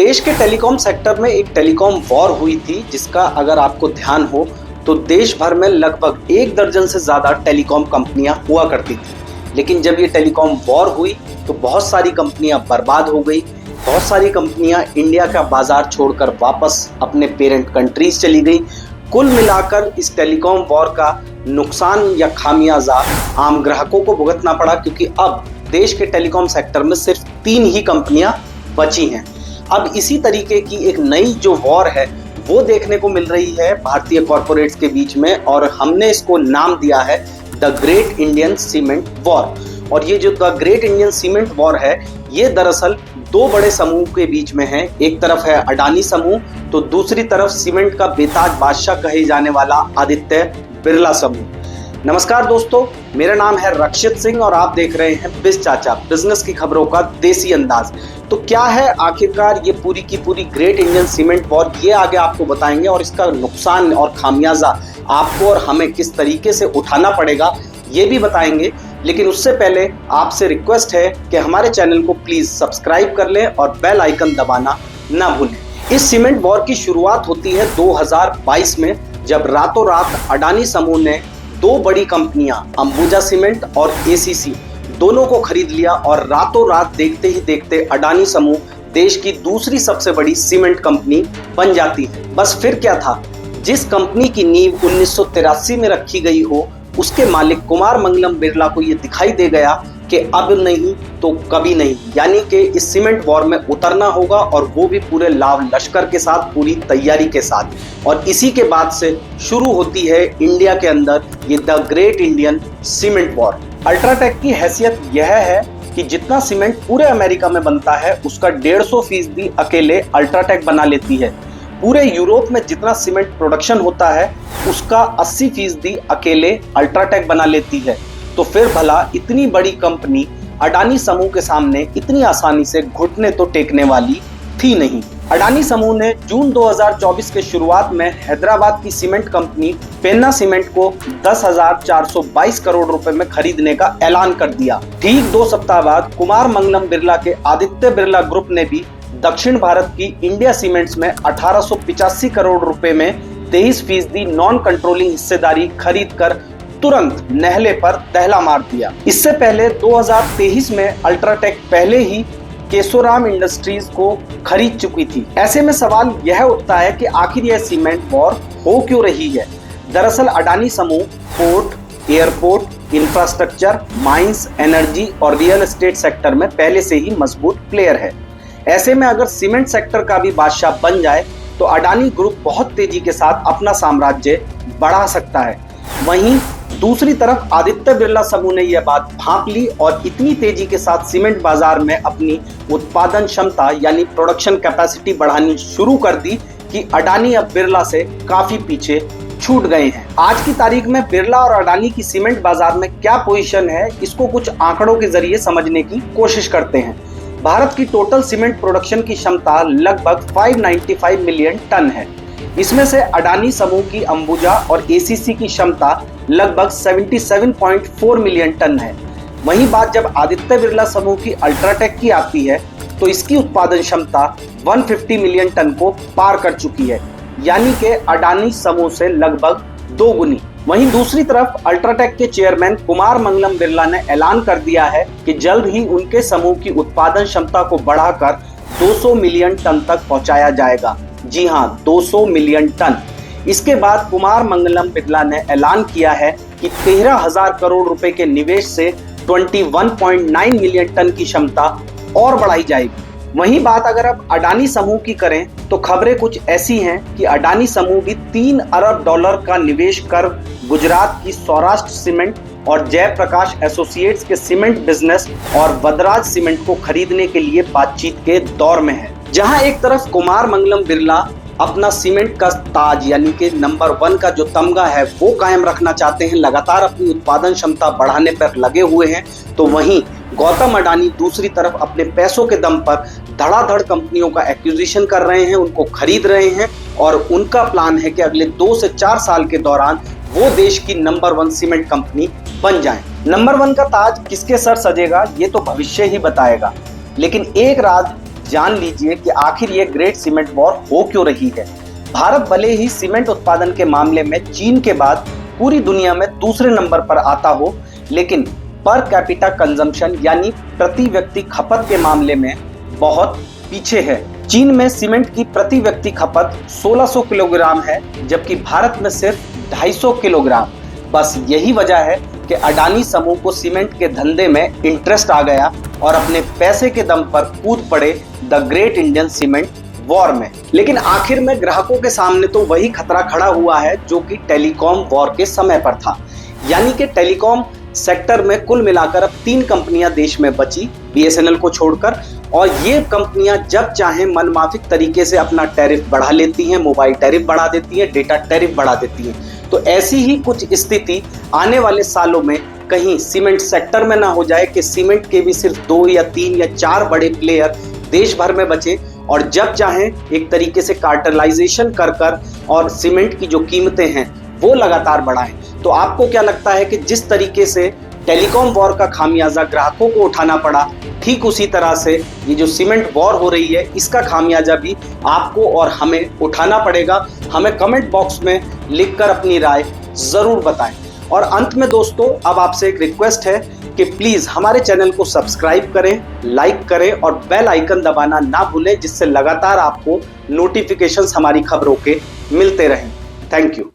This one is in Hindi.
देश के टेलीकॉम सेक्टर में एक टेलीकॉम वॉर हुई थी, जिसका अगर आपको ध्यान हो तो देश भर में लगभग 1 दर्जन से ज़्यादा टेलीकॉम कंपनियां हुआ करती थी। लेकिन जब ये टेलीकॉम वॉर हुई तो बहुत सारी कंपनियां बर्बाद हो गई। बहुत सारी कंपनियां इंडिया का बाजार छोड़कर वापस अपने पेरेंट कंट्रीज चली गई। कुल मिलाकर इस टेलीकॉम वॉर का नुकसान या खामियाजा आम ग्राहकों को भुगतना पड़ा, क्योंकि अब देश के टेलीकॉम सेक्टर में सिर्फ 3 ही कंपनियां बची हैं। अब इसी तरीके की एक नई जो वॉर है वो देखने को मिल रही है भारतीय कॉरपोरेट्स के बीच में, और हमने इसको नाम दिया है the great Indian cement war. और ये जो the great Indian cement war है, ये दरअसल 2 बड़े समूह के बीच में है। एक तरफ है अडानी समूह, तो दूसरी तरफ सीमेंट का बेताज बादशाह कहे जाने वाला आदित्य बिरला समूह। नमस्कार दोस्तों, मेरा नाम है रक्षित सिंह और आप देख रहे हैं बिज चाचा, बिजनेस की खबरों का देसी अंदाज। तो क्या है आखिरकार ये पूरी की पूरी ग्रेट इंडियन सीमेंट वॉर, ये आगे आपको बताएंगे, और इसका नुकसान और खामियाजा आपको और हमें किस तरीके से उठाना पड़ेगा ये भी बताएंगे। लेकिन उससे पहले आपसे रिक्वेस्ट है कि हमारे चैनल को प्लीज सब्सक्राइब कर लें और बेल आइकन दबाना ना भूलें। इस सीमेंट वॉर की शुरुआत होती है 2022 में, जब रातों रात अडानी समूह ने 2 बड़ी कंपनियां अंबुजा सीमेंट और एसीसी दोनों को खरीद लिया, और रातों रात देखते ही देखते अडानी समूह देश की दूसरी सबसे बड़ी सीमेंट कंपनी बन जाती है। बस फिर क्या था, जिस कंपनी की नींव 1983 में रखी गई हो, उसके मालिक कुमार मंगलम बिरला को ये दिखाई दे गया कि अब नहीं तो कभी नहीं, यानी कि इस सीमेंट वॉर में उतरना होगा, और वो भी पूरे लाव लश्कर के साथ, पूरी तैयारी के साथ। और इसी के बाद से शुरू होती है इंडिया के अंदर ये the great Indian cement war. UltraTech की हैसियत यह है कि जितना सीमेंट पूरे अमेरिका में बनता है उसका 150% अकेले अल्ट्राटेक बना लेती है। पूरे यूरोप में जितना सीमेंट प्रोडक्शन होता है उसका 80% अकेले अल्ट्राटेक बना लेती है। तो फिर भला इतनी बड़ी कंपनी अडानी समूह के सामने इतनी आसानी से घुटने तो टेकने वाली थी नहीं। अडानी समूह ने जून 2024 के शुरुआत में हैदराबाद की सीमेंट कंपनी पेन्ना सीमेंट को 10,422 करोड़ रुपए में खरीदने का ऐलान कर दिया। ठीक 2 सप्ताह बाद कुमार मंगलम बिरला के आदित्य बिरला ग्रुप ने भी दक्षिण भारत की इंडिया सीमेंट्स में 1885 करोड़ रुपए में 23% नॉन कंट्रोलिंग हिस्सेदारी खरीद कर तुरंत नहले पर दहला मार दिया। इससे पहले 2023 में अल्ट्राटेक पहले ही केशोराम इंडस्ट्रीज को खरीद चुकी थी। ऐसे में सवाल यह उठता है कि आखिर यह सीमेंट वॉर हो क्यों रही है। दरअसल अडानी समूह port, airport, infrastructure, mines, energy और रियल एस्टेट सेक्टर में पहले से ही मजबूत प्लेयर है। ऐसे में अगर सीमेंट सेक्टर का भी बादशाह बन जाए तो अडानी ग्रुप बहुत तेजी के साथ अपना साम्राज्य बढ़ा सकता है। वहीं दूसरी तरफ आदित्य बिरला समूह ने यह बात भांप ली और इतनी तेजी के साथ सीमेंट बाजार में अपनी उत्पादन क्षमता यानी प्रोडक्शन कैपेसिटी बढ़ानी शुरू कर दी कि अडानी अब बिरला से काफी पीछे छूट गए हैं। आज की तारीख में बिरला और अडानी की सीमेंट बाजार में क्या पोजीशन है, इसको कुछ आंकड़ों के जरिए समझने की कोशिश करते हैं। भारत की टोटल सीमेंट प्रोडक्शन की क्षमता लगभग 595 मिलियन टन है। इसमें से अडानी समूह की अंबुजा और एसीसी की क्षमता लगभग 77.4 मिलियन टन है। वहीं बात जब आदित्य बिरला समूह की अल्ट्राटेक की आती है तो इसकी उत्पादन क्षमता 150 मिलियन टन को पार कर चुकी है, यानी कि अडानी समूह से लगभग 2 गुनी। वहीं दूसरी तरफ अल्ट्राटेक के चेयरमैन कुमार मंगलम बिरला ने ऐलान कर दिया है कि जल्द ही उनके समूह की उत्पादन क्षमता को बढ़ाकर 200 मिलियन टन तक पहुंचाया जाएगा। जी हां, 200 मिलियन टन। इसके बाद कुमार मंगलम बिरला ने ऐलान किया है कि 13,000 करोड़ रुपए के निवेश से 21.9 मिलियन टन की क्षमता और बढ़ाई जाएगी। वहीं बात अगर अब अडानी समूह की करें तो खबरें कुछ ऐसी हैं कि अडानी समूह भी $3 अरब का निवेश कर गुजरात की सौराष्ट्र सीमेंट और जयप्रकाश एसोसिएट्स के सीमेंट बिजनेस और वदराज सीमेंट को खरीदने के लिए बातचीत के दौर में है। जहां एक तरफ कुमार मंगलम बिरला अपना सीमेंट का ताज यानी कि नंबर 1 का जो तमगा है वो कायम रखना चाहते हैं, लगातार अपनी उत्पादन क्षमता बढ़ाने पर लगे हुए हैं, तो वहीं गौतम अडानी दूसरी तरफ अपने पैसों के दम पर धड़ाधड़ कंपनियों का एक्विजिशन कर रहे हैं, उनको खरीद रहे हैं, और उनका प्लान है कि अगले 2 से 4 साल के दौरान वो देश की नंबर 1 सीमेंट कंपनी बन जाए। नंबर 1 का ताज किसके सर सजेगा ये तो भविष्य ही बताएगा, लेकिन एक राज जान लीजिए कि आखिर ये ग्रेट सीमेंट वॉर हो क्यों रही है। भारत भले ही सीमेंट उत्पादन के मामले में चीन के बाद पूरी दुनिया में दूसरे नंबर पर आता हो, लेकिन पर कैपिटा कंजम्पशन यानी प्रति व्यक्ति खपत के मामले में बहुत पीछे है। चीन में सीमेंट की प्रति व्यक्ति खपत 1600 किलोग्राम है, जबकि भारत में सिर्फ 250 किलोग्राम। बस यही वजह है कि अडानी समूह को सीमेंट के धंधे में इंटरेस्ट आ गया और अपने पैसे के दम पर कूद पड़े the great Indian cement war में। लेकिन आखिर में ग्राहकों के सामने तो वही खतरा खड़ा हुआ है जो कि टेलीकॉम वॉर के समय पर था। यानी कि टेलीकॉम सेक्टर में कुल मिलाकर अब 3 कंपनियां देश में बची, BSNL को छोड़कर, और ये कंपनियां जब चाहें मनमाफिक तरीके से अपना टैरिफ बढ़ा लेती हैं, मोबाइल टैरिफ बढ़ा देती हैं, डेटा टैरिफ बढ़ा देती हैं। तो ऐसी ही कुछ स्थिति आने वाले सालों में कहीं सीमेंट सेक्टर में ना हो जाए कि सीमेंट के भी सिर्फ 2 या 3 या 4 बड़े प्लेयर देश भर में बचे और जब चाहें एक तरीके से कार्टेलाइजेशन कर और सीमेंट की जो कीमतें हैं वो लगातार बढ़ाएं। तो आपको क्या लगता है कि जिस तरीके से टेलीकॉम वॉर का खामियाजा ग्राहकों को उठाना पड़ा, ठीक उसी तरह से ये जो सीमेंट वॉर हो रही है इसका खामियाजा भी आपको और हमें उठाना पड़ेगा। हमें कमेंट बॉक्स में लिखकर अपनी राय जरूर बताएं। और अंत में दोस्तों, अब आपसे एक रिक्वेस्ट है कि प्लीज हमारे चैनल को सब्सक्राइब करें, लाइक करें और बेल आइकन दबाना ना भूलें, जिससे लगातार आपको नोटिफिकेशंस हमारी खबरों के मिलते रहें। Thank you.